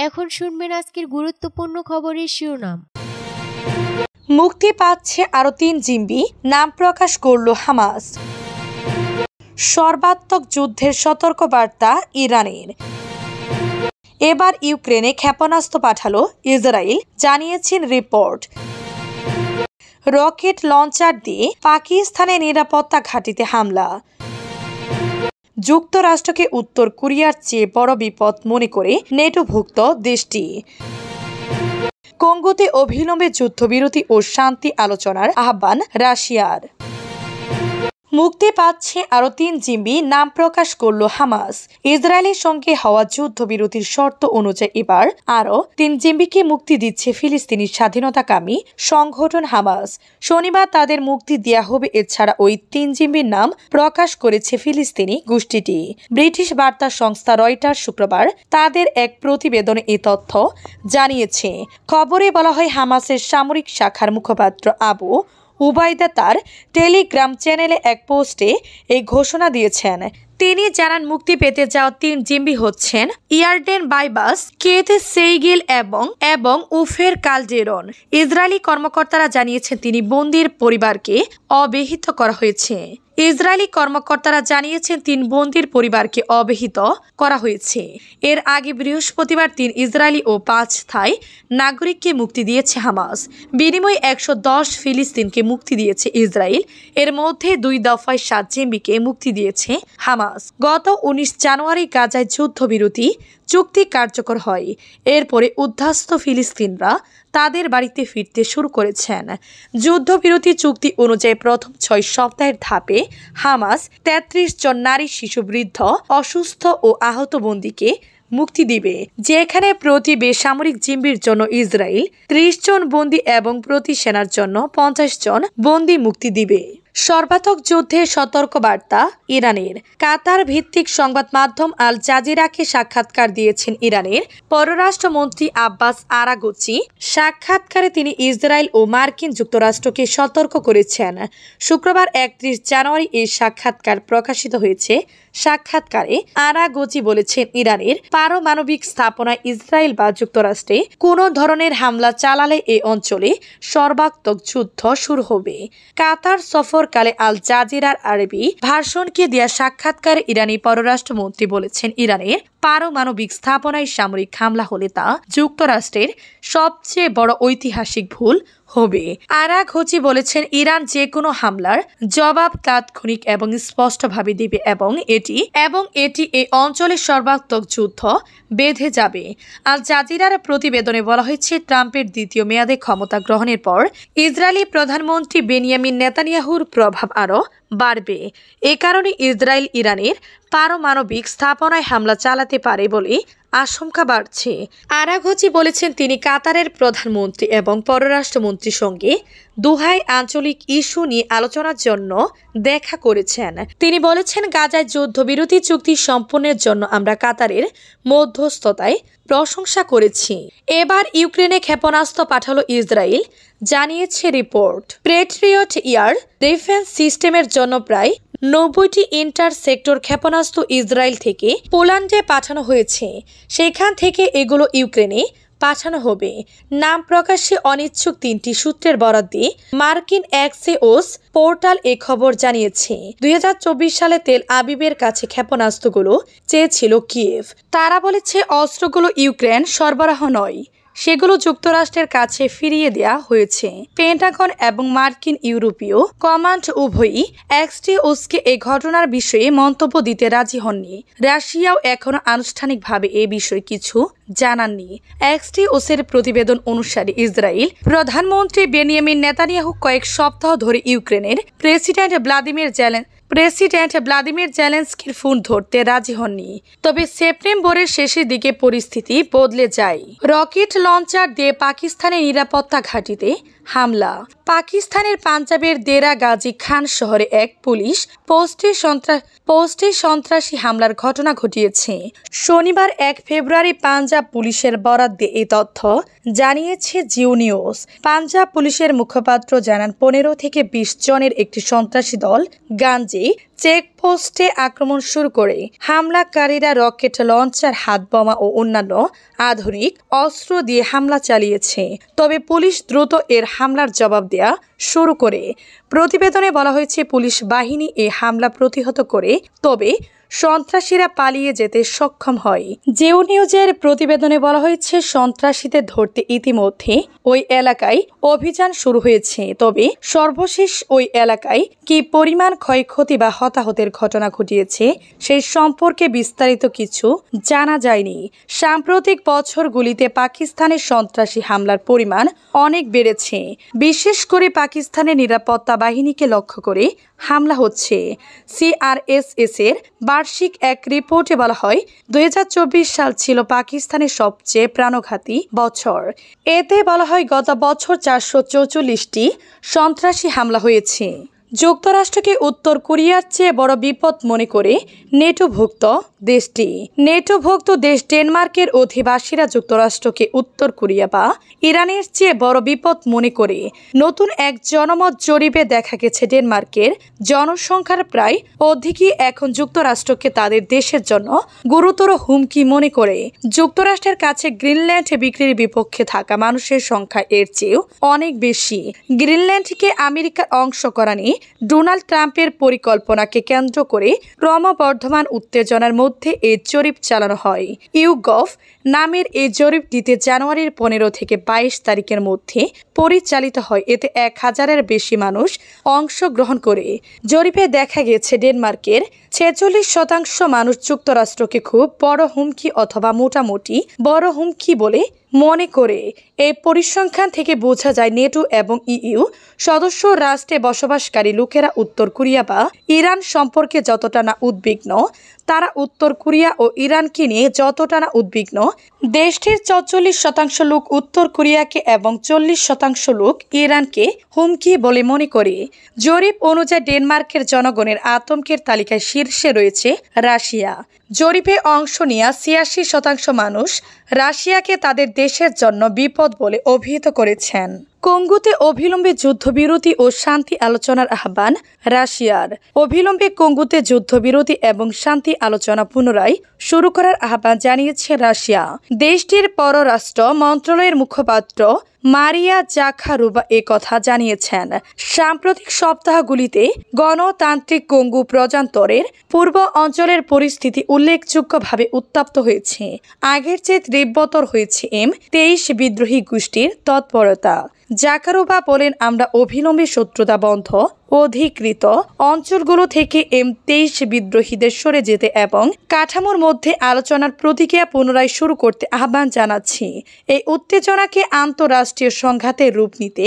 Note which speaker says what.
Speaker 1: এখন শুনবেন আজকের গুরুত্বপূর্ণ খবরের শিরোনাম।
Speaker 2: মুক্তি পাচ্ছে আরও ৩ জিম্মি, নাম প্রকাশ করল হামাস। সর্বাত্মক যুদ্ধের সতর্কবার্তা ইরানের। এবার ইউক্রেনে ক্ষেপণাস্ত্র পাঠালো ইসরায়েল, জানিয়েছেন রিপোর্ট। রকেট লঞ্চার দিয়ে পাকিস্তানের নিরাপত্তা ঘাঁটিতে হামলা। যুক্তরাষ্ট্রকে উত্তর কোরিয়ার চেয়ে বড় বিপদ মনে করে নেটোভুক্ত দেশটি। কঙ্গোতে অবিলম্বে যুদ্ধবিরতি ও শান্তি আলোচনার আহ্বান রাশিয়ার। মুক্তি পাচ্ছে আরও ৩ জিম্মি, নাম প্রকাশ করল হামাস। ইসরায়েলের সঙ্গে হওয়া যুদ্ধবিরতির শর্ত অনুযায়ী এবার আরও ৩ জিম্মিকে মুক্তি দিচ্ছে ফিলিস্তিনি স্বাধীনতাকামী সংগঠন হামাস। শনিবার তাদের মুক্তি দেওয়া হবে। এছাড়া ওই ৩ জিম্মির নাম প্রকাশ করেছে ফিলিস্তিনি গোষ্ঠীটি। ব্রিটিশ বার্তা সংস্থা রয়টার্স শুক্রবার তাদের এক প্রতিবেদনে এ তথ্য জানিয়েছে। খবরে বলা হয়, হামাসের সামরিক শাখার মুখপাত্র আবু উবাইদা তার টেলিগ্রাম চ্যানেলে এক পোস্টে এই ঘোষণা দিয়েছেন। তিনি জানান, মুক্তি পেতে যাওয়া ৩ জিম্মি হচ্ছেন ইয়ারডেন বাইবাস, কেথ সেইগিল এবং উফের কালডেরন। ইসরায়েলি কর্মকর্তারা জানিয়েছেন তিনি বন্দির পরিবারকে অবহিত করা হয়েছে। ইসরায়েলি কর্মকর্তারা জানিয়েছেন ৩ বন্দির পরিবারকে অবহিত করা হয়েছে। এর আগে বৃহস্পতিবার ৩ ইসরায়েলি ও ৫ থাই নাগরিককে মুক্তি দিয়েছে হামাস। বিনিময়ে ১১০ ফিলিস্তিনকে মুক্তি দিয়েছে ইসরায়েল। এর মধ্যে ২ দফায় ৭ জিম্মিকে মুক্তি দিয়েছে হামাস। গত ১৯ জানুয়ারি গাজায় যুদ্ধবিরতি চুক্তি কার্যকর হয়। এরপরে উদ্বাস্ত ফিলিস্তিনরা তাদের বাড়িতে ফিরতে শুরু করেছেন। যুদ্ধবিরতি চুক্তি অনুযায়ী প্রথম ৬ সপ্তাহের ধাপে হামাস ৩৩ জন নারী, শিশু, বৃদ্ধ, অসুস্থ ও আহত বন্দীকে মুক্তি দিবে, যেখানে প্রতি বেসামরিক জিম্মির জন্য ইসরায়েল ৩০ জন বন্দী এবং প্রতি সেনার জন্য ৫০ জন বন্দী মুক্তি দিবে। সর্বাত্মক যুদ্ধের সতর্কবার্তা ইরানের। কাতার ভিত্তিক সংবাদ মাধ্যম আল জাজিরাকে সাক্ষাৎকার দিয়েছেন ইরানের পররাষ্ট্রমন্ত্রী আব্বাস আরাগচি। সাক্ষাৎকারে তিনি ইসরায়েল ও মার্কিন যুক্তরাষ্ট্রকে সতর্ক করেছেন। শুক্রবার ৩১ জানুয়ারি এই সাক্ষাৎকার প্রকাশিত হয়েছে। সাক্ষাৎকারে আরাগচি বলেছেন, ইরানের পারমাণবিক স্থাপনায় ইসরায়েল বা যুক্তরাষ্ট্রে কোনো ধরনের হামলা চালালে এই অঞ্চলে সর্বাত্মক যুদ্ধ শুরু হবে। কাতার সফরকালে আল জাজিরার আরবি ভার্সনকে দেয়া সাক্ষাৎকারে ইরানি পররাষ্ট্রমন্ত্রী বলেছেন, ইরানের পারমাণবিক স্থাপনায় সামরিক হামলা হলে তা যুক্তরাষ্ট্রের সবচেয়ে বড় ঐতিহাসিক ভুল হবে। আরাগচি বলেছেন, ইরান যে কোনো হামলার জবাব তাৎক্ষণিক এবং স্পষ্টভাবে দিবে এবং এটি এই অঞ্চলের সর্বাত্মক যুদ্ধ বেঁধে যাবে। আল জাজিরার প্রতিবেদনে বলা হয়েছে, ট্রাম্পের দ্বিতীয় মেয়াদে ক্ষমতা গ্রহণের পর ইসরায়েলি প্রধানমন্ত্রী বেনিয়ামিন নেতানিয়াহুর প্রভাব আরও বাড়বে। এ কারণে ইসরায়েল ইরানের পারমাণবিক স্থাপনায় হামলা চালাতে পারে বলে আশঙ্কা বাড়ছে। আরাগচি বলেছেন, তিনি কাতারের প্রধানমন্ত্রী এবং পররাষ্ট্রমন্ত্রীর সঙ্গে দোহায় আঞ্চলিক ইস্যু নিয়ে আলোচনার জন্য দেখা করেছেন। তিনি বলেছেন, গাজায় যুদ্ধবিরতি চুক্তি সম্পন্নের জন্য আমরা কাতারের মধ্যস্থতায় প্রশংসা করেছি। এবার ইউক্রেনে ক্ষেপণাস্ত্র পাঠালো ইসরায়েল, জানিয়েছে রিপোর্ট। প্যাট্রিয়ট এয়ার ডিফেন্স সিস্টেমের জন্য প্রায় ৯০টি ইন্টারসেপ্টর ক্ষেপণাস্ত্র ইসরায়েল থেকে পোল্যান্ডে পাঠানো হয়েছে। সেখান থেকে এগুলো ইউক্রেনে পাঠানো হবে। নাম প্রকাশে অনিচ্ছুক ৩টি সূত্রের বরাত দিয়ে মার্কিন অ্যাক্সিওস পোর্টাল এ খবর জানিয়েছে। ২০২৪ সালে তেল আবিবের কাছে ক্ষেপণাস্ত্রগুলো চেয়েছিল কিয়েভ। তারা বলেছে অস্ত্রগুলো ইউক্রেন সরবরাহ নয়, সেগুলো যুক্তরাষ্ট্রের কাছে ফিরিয়ে দেয়া হয়েছে। পেন্টাগন এবং মার্কিন ইউরোপীয় কমান্ড উভয়ই অ্যাক্সিওসকে এই ঘটনার বিষয়ে মন্তব্য দিতে রাজি হননি। রাশিয়াও এখনো আনুষ্ঠানিকভাবে এ বিষয়ে কিছু জানাননি। অ্যাক্সিওসের প্রতিবেদন অনুসারে ইসরায়েল প্রধানমন্ত্রী বেনিয়ামিন নেতানিয়াহু কয়েক সপ্তাহ ধরে ইউক্রেনের প্রেসিডেন্ট ভ্লাদিমির জেলেনস্কির ফোন ধরতে রাজি হননি। তবে সেপ্টেম্বরের শেষের দিকে পরিস্থিতি বদলে যায়। রকেট লঞ্চার দিয়ে পাকিস্তানের নিরাপত্তা ঘাঁটিতে হামলা। পাকিস্তানের পাঞ্জাবের দেরা গাজী খান শহরে এক পুলিশ পোস্টে সন্ত্রাসী হামলার ঘটনা ঘটিয়েছে। শনিবার ১ ফেব্রুয়ারি পাঞ্জাব পুলিশের বরাত দিয়ে এই তথ্য জানিয়েছে জিও নিউজ। পাঞ্জাব পুলিশের মুখপাত্র জানান, ১৫ থেকে ২০ জনের একটি সন্ত্রাসী দল গাঞ্জে চেকপোস্টে আক্রমণ শুরু করে হামলাকারীরা রকেট লঞ্চার, হাত বোমা ও অন্যান্য আধুনিক অস্ত্র দিয়ে হামলা চালিয়েছে। তবে পুলিশ দ্রুত এর হামলার জবাব দেয়া শুরু করে। প্রতিবেদনে বলা হয়েছে পুলিশ বাহিনী এই হামলা প্রতিহত করে, তবে সন্ত্রাসীরা পালিয়ে যেতে সক্ষম হয়। জিও নিউজের প্রতিবেদনে বলা হয়েছে সন্ত্রাসীদের ধরতে ইতিমধ্যে ওই এলাকায় অভিযান শুরু হয়েছে, তবে সর্বশেষ ওই এলাকায় কি পরিমাণ ক্ষয়ক্ষতি বা হতাহতের ঘটনা ঘটিয়েছে সেই সম্পর্কে বিস্তারিত কিছু জানা যায়নি। সাম্প্রতিক বছরগুলিতে পাকিস্তানের সন্ত্রাসী হামলার পরিমাণ অনেক বেড়েছে, বিশেষ করে পাকিস্তানের নিরাপত্তা বাহিনীকে লক্ষ্য করে হামলা হচ্ছে। CRSS এর বার্ষিক এক রিপোর্টে বলা হয় 2024 সাল ছিল পাকিস্তানের সবচেয়ে প্রাণঘাতী বছর। এতে বলা হয় গত বছর 444টি সন্ত্রাসী হামলা হয়েছে। যুক্তরাষ্ট্রকে উত্তর কোরিয়ার চেয়ে বড় বিপদ মনে করে নেটোভুক্ত দেশটি। নেটোভুক্ত দেশ ডেনমার্কের অধিবাসীরা যুক্তরাষ্ট্রকে উত্তর কোরিয়া বা ইরানের চেয়ে বড় বিপদ মনে করে নতুন এক জনমত জরিপে দেখা গেছে ডেনমার্কের জনসংখ্যার প্রায় অর্ধেকই এখন যুক্তরাষ্ট্রকে তাদের দেশের জন্য গুরুতর হুমকি মনে করে। যুক্তরাষ্ট্রের কাছে গ্রিনল্যান্ড বিক্রির বিপক্ষে থাকা মানুষের সংখ্যা এর চেয়েও অনেক বেশি। গ্রিনল্যান্ডকে আমেরিকার অংশ করা নিয়ে ডোনাল্ড ট্রাম্পের পরিকল্পনাকে কেন্দ্র করে ক্রমবর্ধমান উত্তেজনার মধ্যে এই জরিপ চালানো হয়। ইউগভ নামের এই জরিপটিতে জানুয়ারির 15 থেকে 22 তারিখের মধ্যে পরিচালিত হয়। এতে 1000-এর বেশি মানুষ অংশগ্রহণ করে। জরিপে দেখা গেছে ডেনমার্কের 46% মানুষ যুক্তরাষ্ট্রকে খুব বড় হুমকি অথবা মোটামুটি বড় হুমকি বলে মনে করে। এই পরিসংখ্যান থেকে বোঝা যায় নেটো এবং ইইউ সদস্য রাষ্ট্রে বসবাসকারী লোকেরা উত্তর কোরিয়া বা ইরান সম্পর্কে যতটা না উদ্বিগ্ন, তারা উত্তর কোরিয়া ও ইরানকে নিয়ে যতটা না উদ্বিগ্ন। দেশটির 44% লোক উত্তর কোরিয়াকে এবং 40% লোক ইরানকে হুমকি বলে মনে করে। জরিপ অনুযায়ী ডেনমার্কের জনগণের আতঙ্কের তালিকায় শীর্ষে রয়েছে রাশিয়া। জরিপে অংশ নেওয়া 86% মানুষ রাশিয়াকে তাদের দেশের জন্য বিপদ বলে অভিহিত করেছেন। কঙ্গোতে অবিলম্বে যুদ্ধবিরতি ও শান্তি আলোচনার আহ্বান রাশিয়ার। অবিলম্বে কঙ্গোতে যুদ্ধবিরতি এবং শান্তি আলোচনা পুনরায় শুরু করার আহ্বান জানিয়েছে রাশিয়া। দেশটির পররাষ্ট্র মন্ত্রণালয়ের মুখপাত্র মারিয়া জাখারোভা কথা জানিয়েছেন। সাম্প্রতিক সপ্তাহগুলিতে গণতান্ত্রিক কঙ্গো প্রজাতন্ত্রের পূর্ব অঞ্চলের পরিস্থিতি উল্লেখযোগ্যভাবে উত্তপ্ত হয়েছে। আগের চেয়ে তীব্রতর হয়েছে M23 বিদ্রোহী গোষ্ঠীর তৎপরতা। জাকারোভা বলেন, আমরা অবিলম্বে শত্রুতা বন্ধ অধিকৃত অঞ্চলগুলো থেকে M23 বিদ্রোহীদের সরে যেতে এবং কাঠামোর মধ্যে আলোচনার প্রতিক্রিয়া পুনরায় শুরু করতে আহ্বান জানাচ্ছি। এই উত্তেজনাকে আন্তঃরাষ্ট্রীয় সংঘাতের রূপ নিতে